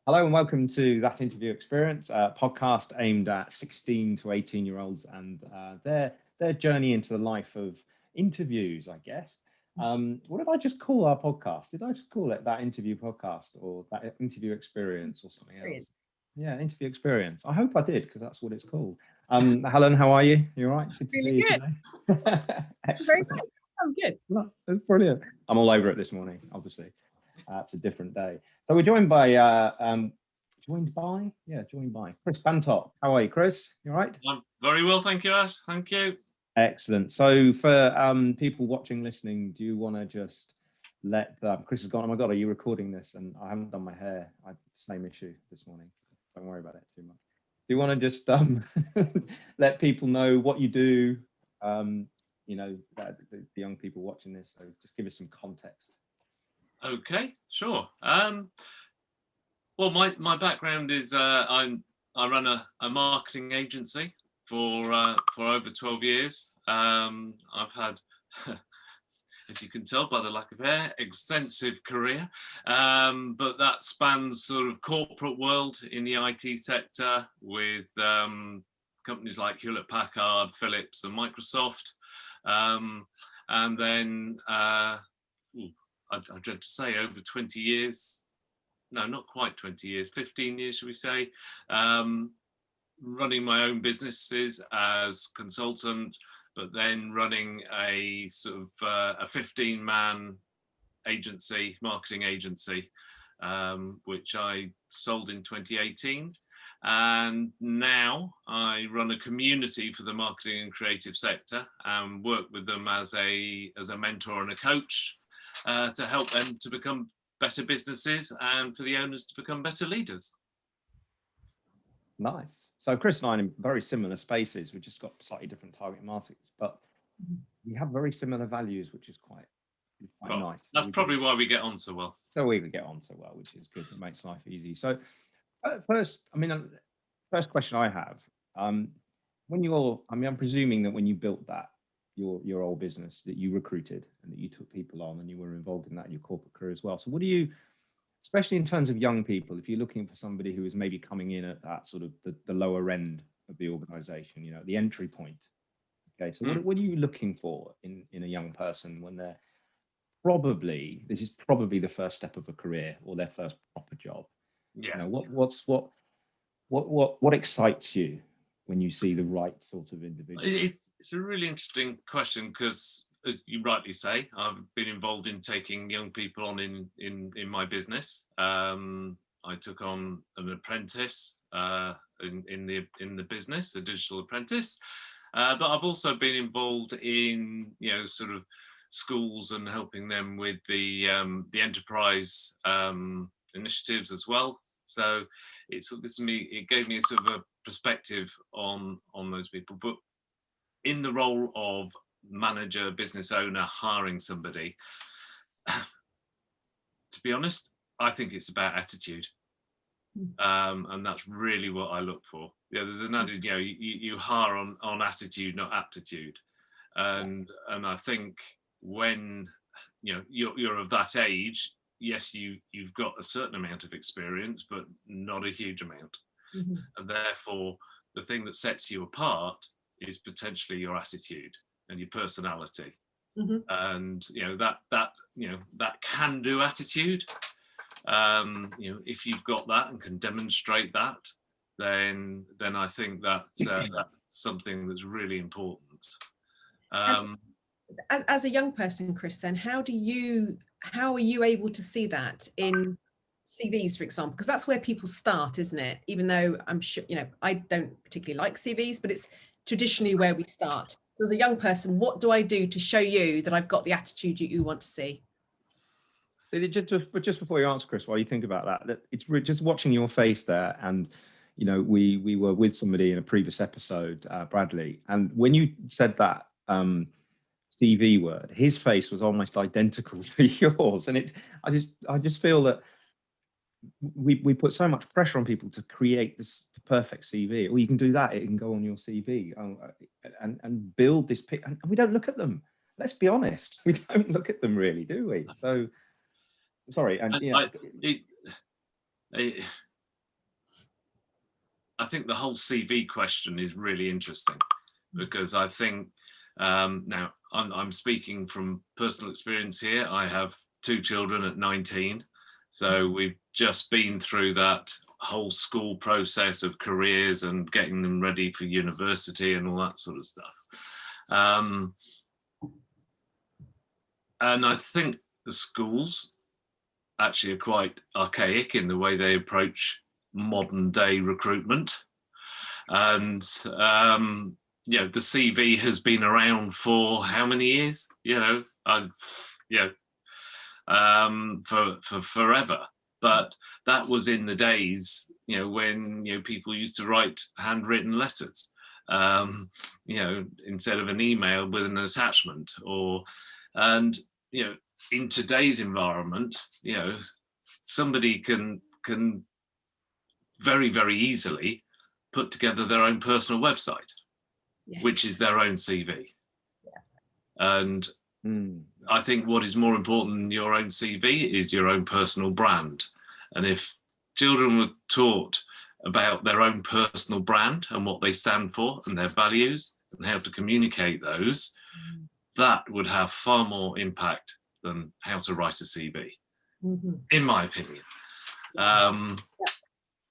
Hello and welcome to That Interview Experience, a podcast aimed at 16 to 18-year-olds and their journey into the life of interviews, I guess. What did I just call our podcast? Did I just call it That Interview Podcast or That Interview Experience or something else? Experience. Yeah, Interview Experience. I hope I did because that's what it's called. Helen, how are you? You all right? Good to see Really you good. today. Very Excellent. nice. I'm good. No, it's brilliant. I'm all over it this morning, obviously. It's a different day. So we're joined by Chris Bantock. How are you, Chris? You all right? I'm very well, thank you, Ash. Thank you. Excellent. So for people watching, listening, do you want to just let Chris has gone? Oh my God, are you recording this? And I haven't done my hair. I had the same issue this morning. Don't worry about it too much. Do you want to just let people know what you do? The young people watching this. So just give us some context. Okay, sure. Well, my background is I run a marketing agency for over 12 years. I've had, as you can tell by the lack of hair, extensive career, but that spans sort of corporate world in the IT sector with companies like Hewlett Packard, Philips, and Microsoft, and then. I dread to say over 20 years, no, not quite 20 years, 15 years, should we say, running my own businesses as consultant, but then running a sort of a 15-man agency, marketing agency, which I sold in 2018. And now I run a community for the marketing and creative sector and work with them as a mentor and a coach. To help them to become better businesses and for the owners to become better leaders. Nice. So Chris and I are in very similar spaces. We've just got slightly different target markets, but we have very similar values, which is quite nice. That's probably why we get on so well. So we get on so well, which is good. It makes life easy. So first question I have, I'm presuming that when you built that, your old business, that you recruited and that you took people on and you were involved in that in your corporate career as well. So what do you, especially in terms of young people, if you're looking for somebody who is maybe coming in at that sort of the lower end of the organization, the entry point. Okay, so what are you looking for in a young person when they're this is probably the first step of a career or their first proper job? Yeah. What excites you when you see the right sort of individual? It's a really interesting question because, as you rightly say, I've been involved in taking young people on in my business. I took on an apprentice in the business, a digital apprentice, but I've also been involved in sort of schools and helping them with the enterprise initiatives as well. So it gave me a sort of a perspective on those people. But in the role of manager, business owner, hiring somebody, to be honest, I think it's about attitude. And that's really what I look for. There's an adage, you hire on attitude, not aptitude. And I think when you're of that age, yes, you've got a certain amount of experience, but not a huge amount. Mm-hmm. And therefore, the thing that sets you apart is potentially your attitude and your personality. Mm-hmm. And that can-do attitude. If you've got that and can demonstrate that, then I think that's something that's really important. As a young person, Chris, then how are you able to see that in CVs, for example? Because that's where people start, isn't it? Even though I'm sure, I don't particularly like CVs, but it's traditionally where we start. So as a young person, what do I do to show you that I've got the attitude you want to see? Just before you answer, Chris, while you think about that it's just watching your face there. And, we were with somebody in a previous episode, Bradley, and when you said that CV word, his face was almost identical to yours. And I just feel that we put so much pressure on people to create this perfect CV. Or you can do that, it can go on your CV and build this picture. And we don't look at them. Let's be honest. We don't look at them really, do we? So, sorry. And I think the whole CV question is really interesting, because I think now I'm speaking from personal experience here. I have 2 children at 19, so we've just been through that whole school process of careers and getting them ready for university and all that sort of stuff. And I think the schools actually are quite archaic in the way they approach modern day recruitment. And you know, the CV has been around for how many years? You know, for forever. But that was in the days, you know, when, you know, people used to write handwritten letters, you know, instead of an email with an attachment. And you know, in today's environment, you know, somebody can very, very easily put together their own personal website, yes, which is their own CV. Yeah. And I think what is more important than your own CV is your own personal brand. And if children were taught about their own personal brand and what they stand for and their values and how to communicate those, that would have far more impact than how to write a CV, in my opinion.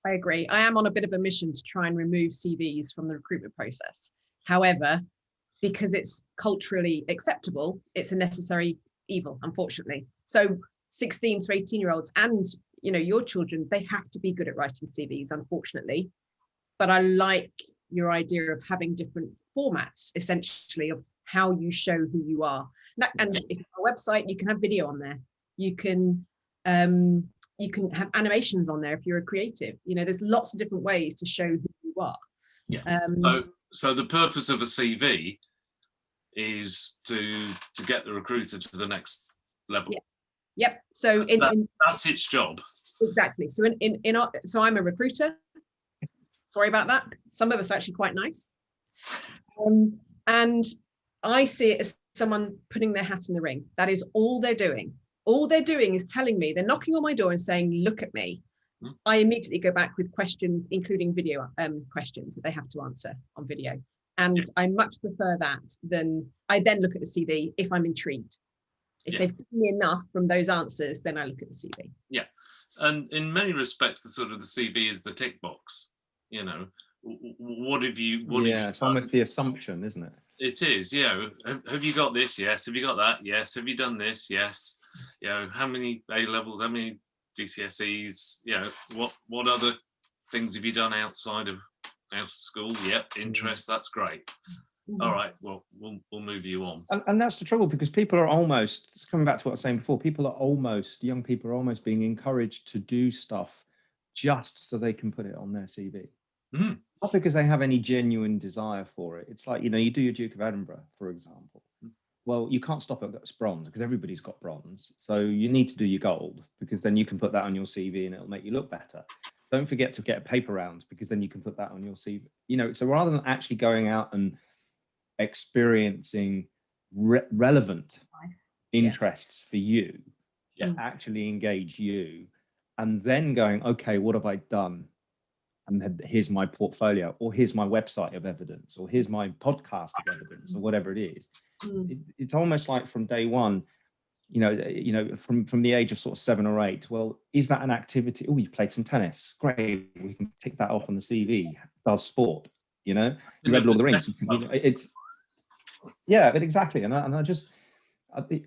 I agree. I am on a bit of a mission to try and remove CVs from the recruitment process. However, because it's culturally acceptable, it's a necessary evil, unfortunately. So 16 to 18-year-olds and, you know, your children, they have to be good at writing CVs, unfortunately. But I like your idea of having different formats, essentially, of how you show who you are. And if you have a website, you can have video on there. You can have animations on there if you're a creative. You know, there's lots of different ways to show who you are. Yeah. So the purpose of a CV is to get the recruiter to the next level. Yeah. Yep. So that's its job. Exactly. So so I'm a recruiter. Sorry about that. Some of us are actually quite nice. And I see it as someone putting their hat in the ring. That is all they're doing. All they're doing is telling me, they're knocking on my door and saying, look at me. I immediately go back with questions, including video questions that they have to answer on video. And I much prefer that than I then look at the CV if I'm intrigued. If they've given me enough from those answers, then I look at the CV. Yeah. And in many respects, the CV is the tick box. You know, what have you it's almost the assumption, isn't it? It is. Have you got this? Yes. Have you got that? Yes. Have you done this? Yes. You know, how many A levels, how many GCSEs, you know, what other things have you done outside of school? Yep. Interest. That's great. All right, well, we'll move you on. And that's the trouble, because people are almost, coming back to what I was saying before, young people are almost being encouraged to do stuff just so they can put it on their CV. Not because they have any genuine desire for it. It's like, you know, you do your Duke of Edinburgh, for example. Well, you can't stop at bronze because everybody's got bronze. So you need to do your gold, because then you can put that on your CV and it'll make you look better. Don't forget to get a paper round, because then you can put that on your CV. You know, so rather than actually going out and experiencing relevant interests for you, actually engage you, and then going, okay, what have I done? And here's my portfolio, or here's my website of evidence, or here's my podcast of evidence, or whatever it is. It's almost like from day one, you know, from the age of sort of 7 or 8. Well, is that an activity? Oh, you've played some tennis. Great, we can tick that off on the CV. Does sport? You know, you read Lord of the Rings. But exactly. And I just,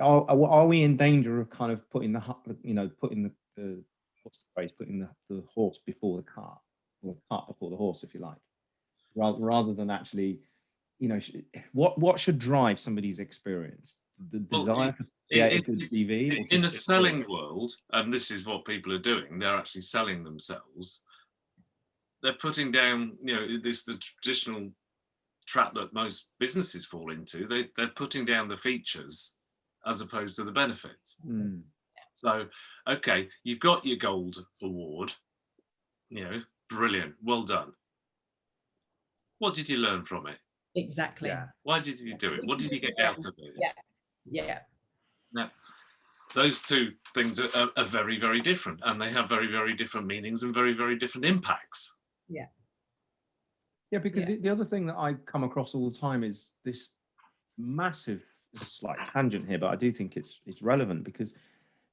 are we in danger of kind of putting the horse before the cart, or the cart before the horse, if you like, rather than actually, you know, what should drive somebody's experience? The desire to create a good CV? In a selling world, and this is what people are doing, they're actually selling themselves. They're putting down, you know, the traditional trap that most businesses fall into. They're putting down the features as opposed to the benefits. So, okay, you've got your gold award, you know, brilliant, well done. What did you learn from it? Exactly. Yeah. Why did you do it? What did you get out of it? Yeah. Now, those two things are very, very different, and they have very, very different meanings and very, very different impacts. Yeah. Yeah, because the other thing that I come across all the time is this massive, slight tangent here, but I do think it's relevant, because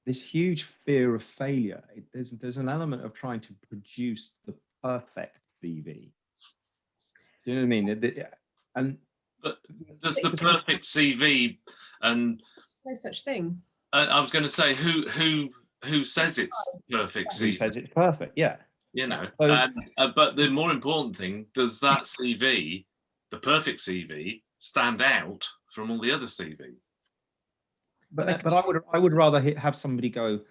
this huge fear of failure. There's an element of trying to produce the perfect CV. Do you know what I mean? And but does the perfect CV, and no such thing. I was going to say, who says it's perfect who CV? says it's perfect? Yeah. You know, So, and but the more important thing, does that CV, the perfect CV, stand out from all the other CVs? but I would rather have somebody go, do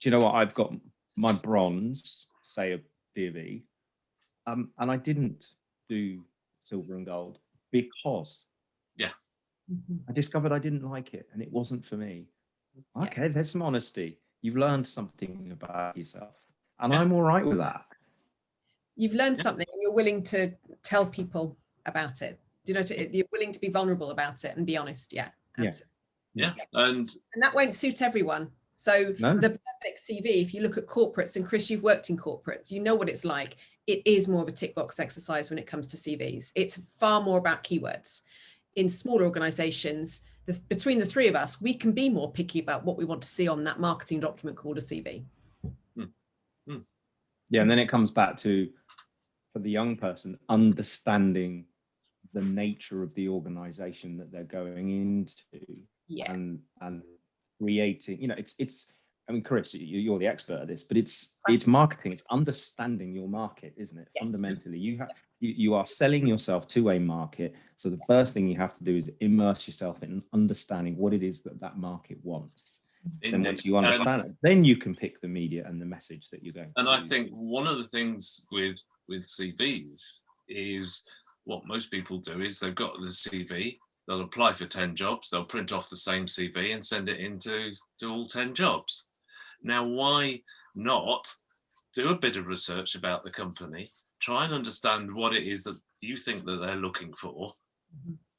you know what? I've got my bronze, say a B, and I didn't do silver and gold because I discovered I didn't like it and it wasn't for me. Okay, there's some honesty. You've learned something about yourself, and I'm all right with that. You've learned something and you're willing to tell people about it. You know, you're willing to be vulnerable about it and be honest. Yeah, absolutely. Yeah. And that won't suit everyone. So the perfect CV, if you look at corporates, and Chris, you've worked in corporates, you know what it's like. It is more of a tick box exercise when it comes to CVs. It's far more about keywords. In smaller organizations, between the three of us, we can be more picky about what we want to see on that marketing document called a CV. Yeah, and then it comes back to, for the young person, understanding the nature of the organization that they're going into, and creating, you know, it's I mean, Chris, you're the expert at this, but it's marketing. It's understanding your market, isn't it? Yes. Fundamentally, you are selling yourself to a market. So the first thing you have to do is immerse yourself in understanding what it is that market wants. And once you understand it, then you can pick the media and the message that you're going to use. I use. think one of the things with CVs is what most people do is they've got the CV, they'll apply for 10 jobs, they'll print off the same CV and send it into all 10 jobs. Now, why not do a bit of research about the company, try and understand what it is that you think that they're looking for,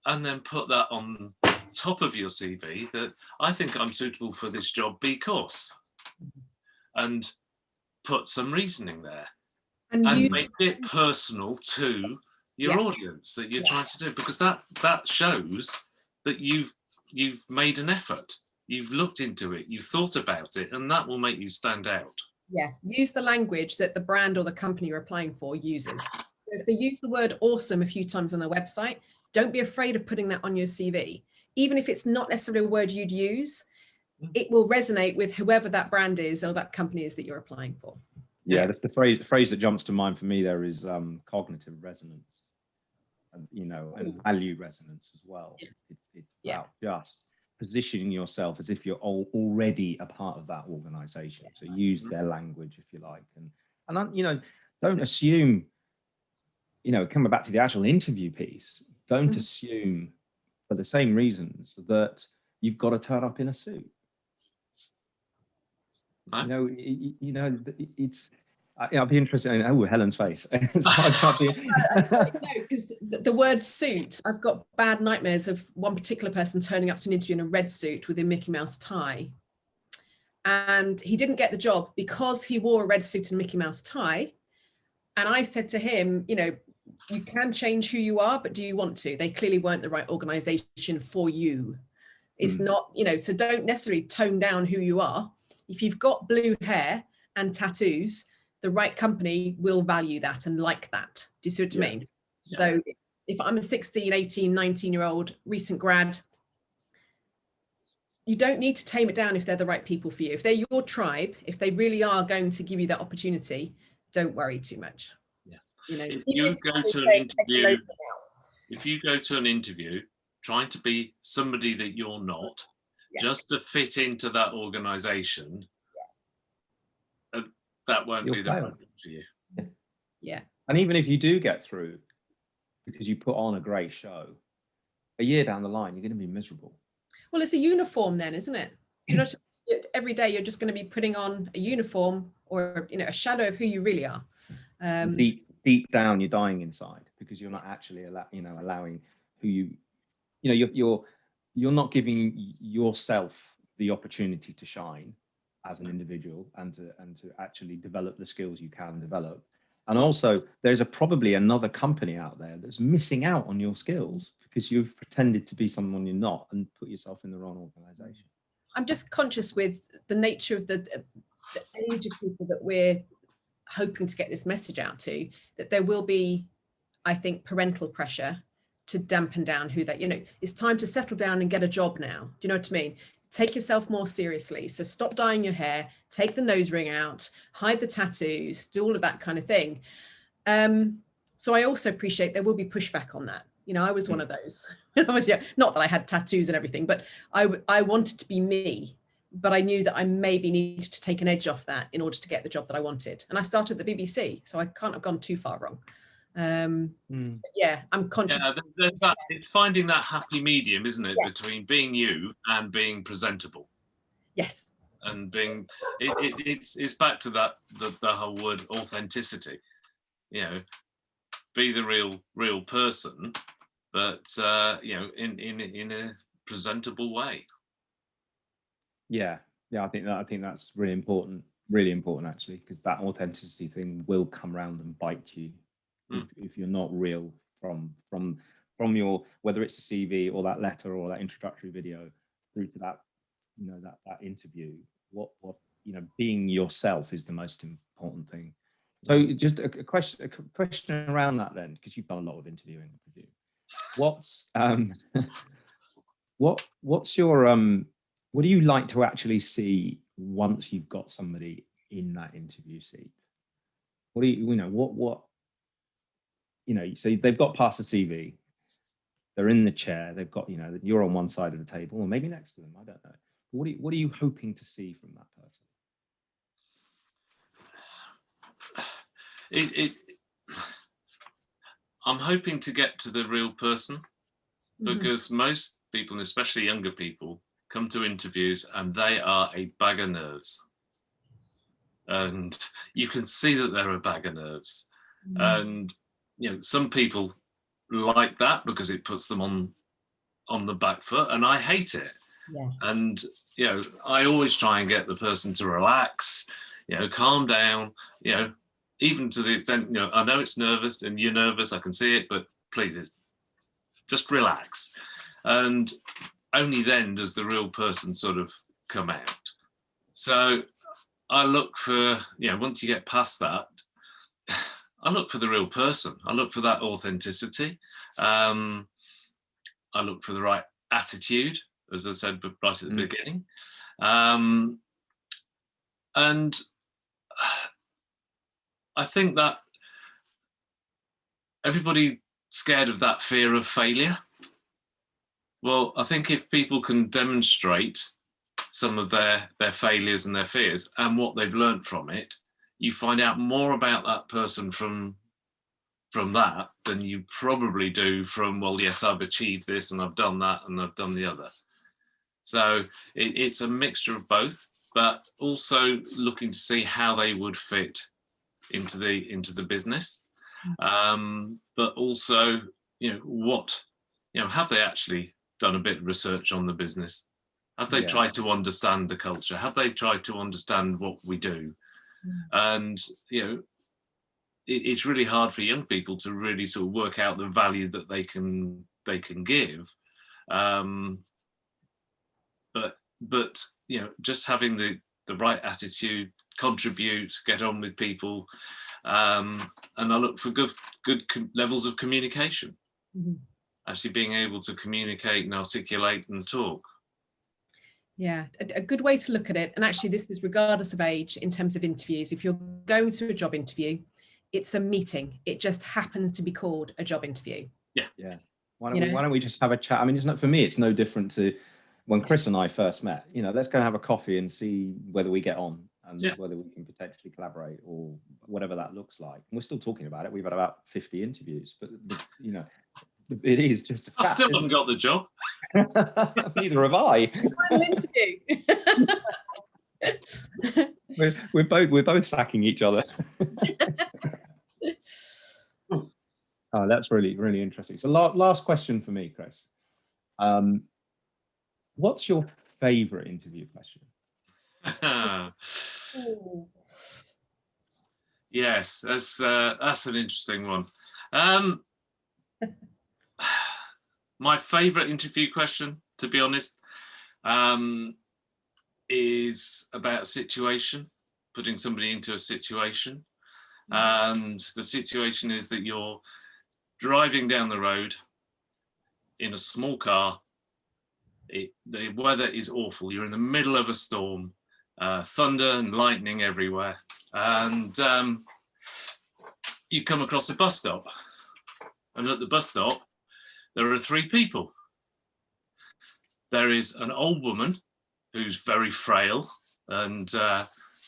and then put that on top of your CV, that I think I'm suitable for this job because, and put some reasoning there, and make it personal to your audience that you're trying to do, because that shows that you've made an effort, you've looked into it, you've thought about it, and that will make you stand out. Yeah, use the language that the brand or the company you're applying for uses. So if they use the word awesome a few times on their website, don't be afraid of putting that on your CV. Even if it's not necessarily a word you'd use, it will resonate with whoever that brand is or that company is that you're applying for. Yeah, the phrase that jumps to mind for me there is cognitive resonance, and and value resonance as well. It's about just positioning yourself as if you're already a part of that organization. So use their language, if you like, and don't assume, coming back to the actual interview piece, don't assume, for the same reasons, that you've got to turn up in a suit. Nice. It's. I'll be interested in Helen's face. Because the word suit, I've got bad nightmares of one particular person turning up to an interview in a red suit with a Mickey Mouse tie. And he didn't get the job because he wore a red suit and a Mickey Mouse tie. And I said to him, you can change who you are, but do you want to? They clearly weren't the right organization for you. It's not, so don't necessarily tone down who you are. If you've got blue hair and tattoos, the right company will value that and like that. Do you see what I mean? Yeah. So if I'm a 16, 18, 19-year-old recent grad, you don't need to tame it down if they're the right people for you. If they're your tribe, if they really are going to give you that opportunity, don't worry too much. Yeah. If you go to an interview trying to be somebody that you're not, just to fit into that organization, that won't be the right thing for you. Yeah. And even if you do get through because you put on a great show, a year down the line, you're going to be miserable. Well, it's a uniform then, isn't it? Every day you're just going to be putting on a uniform or a shadow of who you really are. Deep down, you're dying inside because you're not actually allowing who you're not giving yourself the opportunity to shine as an individual and to actually develop the skills you can develop. And also, there's probably another company out there that's missing out on your skills because you've pretended to be someone you're not and put yourself in the wrong organization. I'm just conscious with the nature of the age of people that we're hoping to get this message out to, that there will be, I think, parental pressure to dampen down who that, it's time to settle down and get a job now. Do you know what I mean? Take yourself more seriously. So stop dyeing your hair, take the nose ring out, hide the tattoos, do all of that kind of thing. So I also appreciate there will be pushback on that. I was one of those. Not that I had tattoos and everything, but I wanted to be me, but I knew that I maybe needed to take an edge off that in order to get the job that I wanted. And I started at the BBC, so I can't have gone too far wrong. Yeah, I'm conscious. Yeah, there's that. It's finding that happy medium, isn't it, between being you and being presentable. Yes. And being, it's back to that the whole word authenticity. Be the real person, but in a presentable way. Yeah, I think that's really important actually, because that authenticity thing will come around and bite you if you're not real from your, whether it's a CV or that letter or that introductory video through to that that interview. What being yourself is the most important thing. So just a question around that then, because you've done a lot of interviewing. What's what's your what do you like to actually see once you've got somebody in that interview seat? What do so they've got past the CV, they're in the chair, they've got, you're on one side of the table or maybe next to them, I don't know. What are you hoping to see from that person? I'm hoping to get to the real person, because most people, and especially younger people, come to interviews and they are a bag of nerves. And you can see that they're a bag of nerves. And, some people like that because it puts them on the back foot, and I hate it. Yeah. And, I always try and get the person to relax, calm down, even to the extent, I know it's nervous and you're nervous, I can see it, but please, just relax. And only then does the real person sort of come out. So I look for, once you get past that, I look for the real person. I look for that authenticity. I look for the right attitude, as I said right at the beginning. And I think that everybody's scared of that fear of failure. Well, I think if people can demonstrate some of their failures and their fears and what they've learned from it, you find out more about that person from that than you probably do from, well, yes, I've achieved this and I've done that and I've done the other. So it's a mixture of both, but also looking to see how they would fit into the business. But also, what, have they actually done a bit of research on the business? Have they tried to understand the culture? Have they tried to understand what we do? And, it's really hard for young people to really sort of work out the value that they can give. But just having the right attitude, contribute, get on with people, and I look for good levels of communication. Actually being able to communicate and articulate and talk. Yeah, a good way to look at it, and actually this is regardless of age in terms of interviews. If you're going to a job interview, it's a meeting. It just happens to be called a job interview. Yeah. Why don't we just have a chat? I mean, it's not, for me, it's no different to when Chris and I first met. Let's go and have a coffee and see whether we get on and whether we can potentially collaborate or whatever that looks like. And we're still talking about it. We've had about 50 interviews, but it is just a fact. I still haven't got the job. Neither have I. Final interview. we're both sacking each other. Oh, that's really, really interesting. So last question for me, Chris. What's your favorite interview question? Yes, that's an interesting one. My favourite interview question, to be honest, is about a situation, putting somebody into a situation. And the situation is that you're driving down the road in a small car. The weather is awful. You're in the middle of a storm, thunder and lightning everywhere. And you come across a bus stop. And at the bus stop, there are 3 people. There is an old woman who's very frail and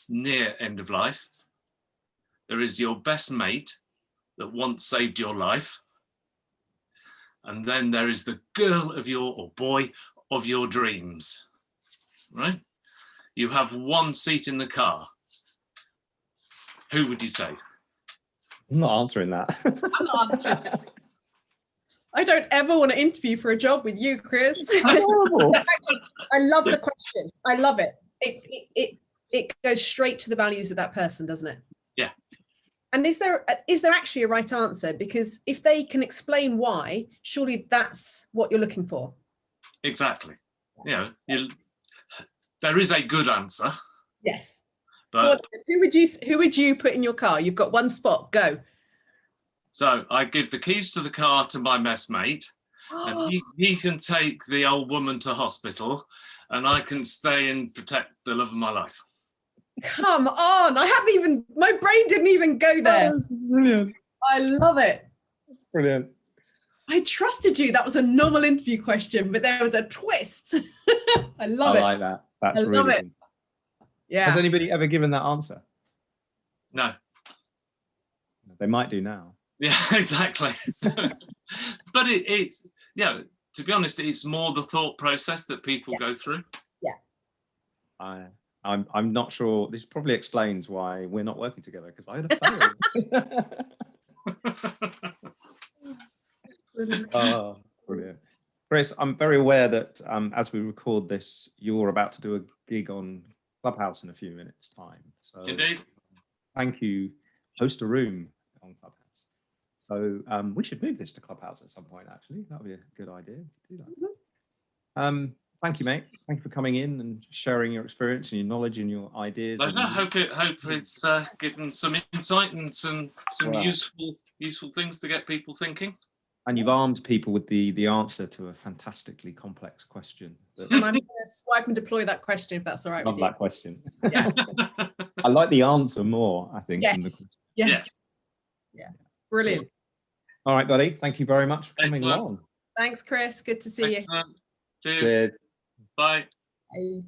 near end of life. There is your best mate that once saved your life. And then there is the girl of or boy of your dreams, right? You have 1 seat in the car. Who would you say? I'm not answering that. I'm not answering that. I don't ever want to interview for a job with you, Chris. Horrible. I love the question. I love it. It goes straight to the values of that person, doesn't it? Yeah. And is there actually a right answer? Because if they can explain why, surely that's what you're looking for. Exactly. You know, there is a good answer. Yes. But who would you put in your car? You've got 1 spot. Go. so I give the keys to the car to my messmate, and he can take the old woman to hospital, and I can stay and protect the love of my life. Come on. My brain didn't even go there. That's brilliant. I love it. That's brilliant. I trusted you. That was a normal interview question, but there was a twist. I love it. I like that. That's I really love it. good. Yeah. Has anybody ever given that answer? No. They might do now. Yeah, exactly. But it's, to be honest, it's more the thought process that people go through. Yeah. I'm not sure. This probably explains why we're not working together, because I'd have failed. Oh, brilliant. Chris, I'm very aware that as we record this, you're about to do a gig on Clubhouse in a few minutes' time. So Indeed. thank you. Host a room on Clubhouse. So we should move this to Clubhouse at some point, actually. That would be a good idea to do that. Thank you, mate. Thank you for coming in and sharing your experience and your knowledge and your ideas. I hope it's given some insight and some useful things to get people thinking. And you've armed people with the answer to a fantastically complex question. And I'm going to swipe and deploy that question, if that's all right with you. Love that question. Yeah. I like the answer more, I think. Yes. Than the question. Yes. Yeah. Brilliant. All right, buddy. Thank you very much for coming along. Thanks, Chris. Good to see you. Cheers. Cheers. Bye. Bye.